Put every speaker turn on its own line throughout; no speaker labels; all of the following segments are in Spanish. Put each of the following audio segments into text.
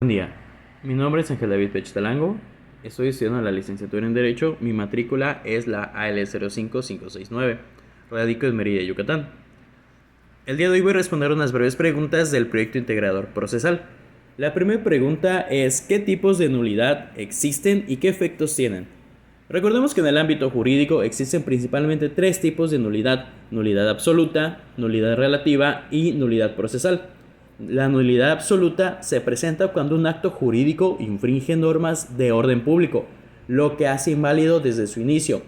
Buen día, mi nombre es Ángel David Pechtalango, estoy estudiando la licenciatura en Derecho, mi matrícula es la AL05569, radico en Mérida, Yucatán. El día de hoy voy a responder unas breves preguntas del proyecto integrador procesal. La primera pregunta es: ¿qué tipos de nulidad existen y qué efectos tienen? Recordemos que en el ámbito jurídico existen principalmente tres tipos de nulidad: nulidad absoluta, nulidad relativa y nulidad procesal. La nulidad absoluta se presenta cuando un acto jurídico infringe normas de orden público, lo que hace inválido desde su inicio.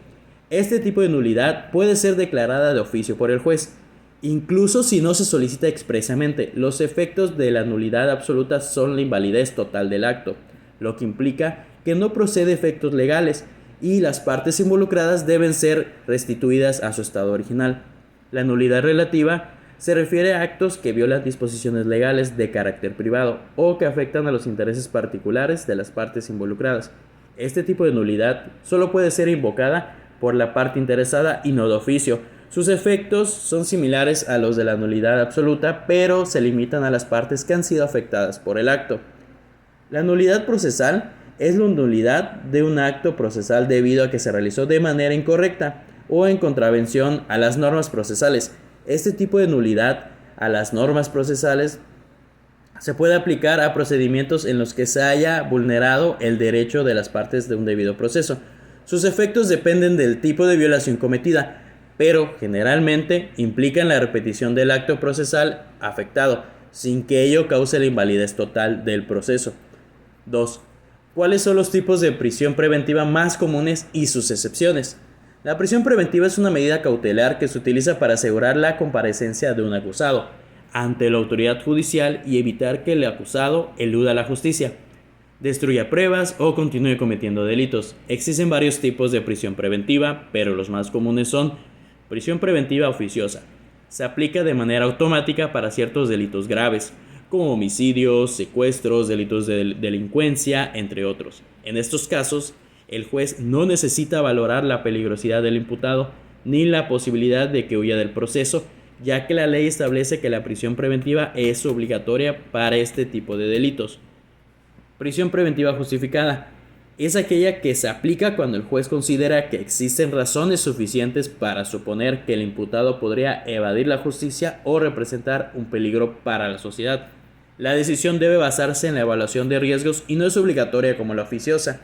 Este tipo de nulidad puede ser declarada de oficio por el juez, incluso si no se solicita expresamente. Los efectos de la nulidad absoluta son la invalidez total del acto, lo que implica que no procede efectos legales y las partes involucradas deben ser restituidas a su estado original. La nulidad relativa se refiere a actos que violan disposiciones legales de carácter privado o que afectan a los intereses particulares de las partes involucradas. Este tipo de nulidad solo puede ser invocada por la parte interesada y no de oficio. Sus efectos son similares a los de la nulidad absoluta, pero se limitan a las partes que han sido afectadas por el acto. La nulidad procesal es la nulidad de un acto procesal debido a que se realizó de manera incorrecta o en contravención a las normas procesales. Este tipo de nulidad a las normas procesales se puede aplicar a procedimientos en los que se haya vulnerado el derecho de las partes de un debido proceso. Sus efectos dependen del tipo de violación cometida, pero generalmente implican la repetición del acto procesal afectado, sin que ello cause la invalidez total del proceso. 2. ¿Cuáles son los tipos de prisión preventiva más comunes y sus excepciones? La prisión preventiva es una medida cautelar que se utiliza para asegurar la comparecencia de un acusado ante la autoridad judicial y evitar que el acusado eluda la justicia, destruya pruebas o continúe cometiendo delitos. Existen varios tipos de prisión preventiva, pero los más comunes son: prisión preventiva oficiosa. Se aplica de manera automática para ciertos delitos graves, como homicidios, secuestros, delitos de delincuencia, entre otros. En estos casos, el juez no necesita valorar la peligrosidad del imputado ni la posibilidad de que huya del proceso, ya que la ley establece que la prisión preventiva es obligatoria para este tipo de delitos. Prisión preventiva justificada es aquella que se aplica cuando el juez considera que existen razones suficientes para suponer que el imputado podría evadir la justicia o representar un peligro para la sociedad. La decisión debe basarse en la evaluación de riesgos y no es obligatoria como la oficiosa.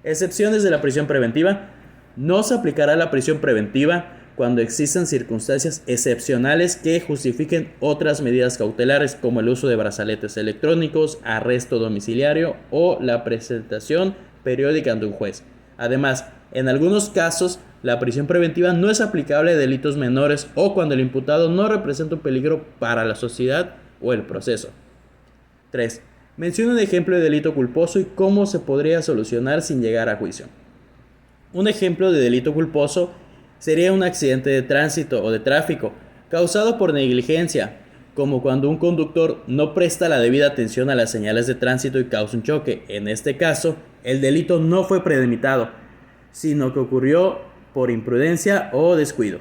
Excepciones de la prisión preventiva: no se aplicará la prisión preventiva cuando existan circunstancias excepcionales que justifiquen otras medidas cautelares, como el uso de brazaletes electrónicos, arresto domiciliario o la presentación periódica ante un juez. Además, en algunos casos, la prisión preventiva no es aplicable a delitos menores o cuando el imputado no representa un peligro para la sociedad o el proceso. 3. Menciona un ejemplo de delito culposo y cómo se podría solucionar sin llegar a juicio. Un ejemplo de delito culposo sería un accidente de tránsito o de tráfico causado por negligencia, como cuando un conductor no presta la debida atención a las señales de tránsito y causa un choque. En este caso, el delito no fue premeditado, sino que ocurrió por imprudencia o descuido.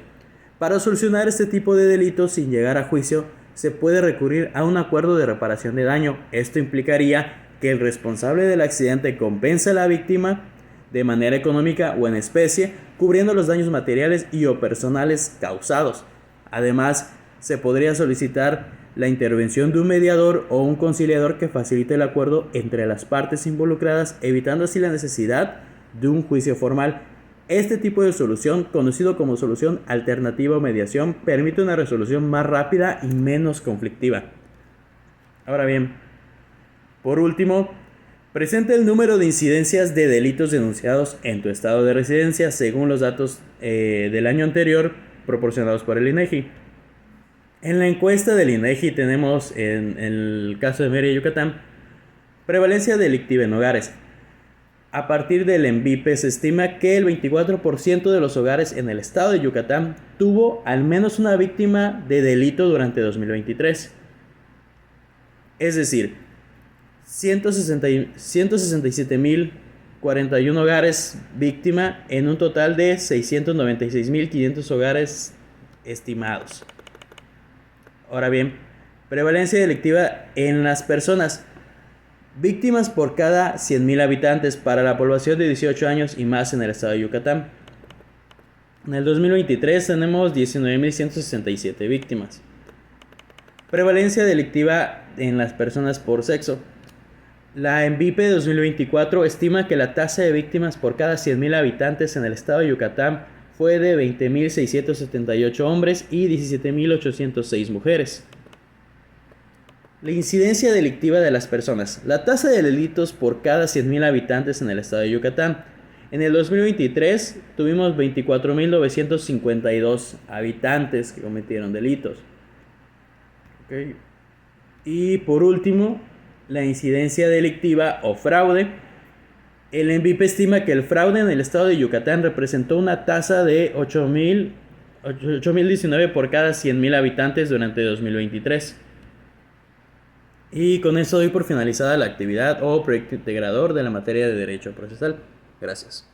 Para solucionar este tipo de delitos sin llegar a juicio, se puede recurrir a un acuerdo de reparación de daño. Esto implicaría que el responsable del accidente compense a la víctima de manera económica o en especie, cubriendo los daños materiales y o personales causados. Además, se podría solicitar la intervención de un mediador o un conciliador que facilite el acuerdo entre las partes involucradas, evitando así la necesidad de un juicio formal. Este tipo de solución, conocido como solución alternativa o mediación, permite una resolución más rápida y menos conflictiva. Ahora bien, por último, presenta el número de incidencias de delitos denunciados en tu estado de residencia según los datos del año anterior proporcionados por el INEGI. En la encuesta del INEGI tenemos, en el caso de Mérida, Yucatán, prevalencia delictiva en hogares. A partir del ENVIPE se estima que el 24% de los hogares en el estado de Yucatán tuvo al menos una víctima de delito durante 2023. Es decir, 167.041 hogares víctima en un total de 696.500 hogares estimados. Ahora bien, prevalencia delictiva en las personas. Víctimas por cada 100.000 habitantes para la población de 18 años y más en el estado de Yucatán. En el 2023 tenemos 19.167 víctimas. Prevalencia delictiva en las personas por sexo. La ENVIPE de 2024 estima que la tasa de víctimas por cada 100.000 habitantes en el estado de Yucatán fue de 20.678 hombres y 17.806 mujeres. La incidencia delictiva de las personas. La tasa de delitos por cada 100.000 habitantes en el estado de Yucatán. En el 2023 tuvimos 24.952 habitantes que cometieron delitos. Okay. Y por último, la incidencia delictiva o fraude. El ENVIPE estima que el fraude en el estado de Yucatán representó una tasa de 8.019 por cada 100.000 habitantes durante 2023. Y con eso doy por finalizada la actividad o proyecto integrador de la materia de Derecho Procesal. Gracias.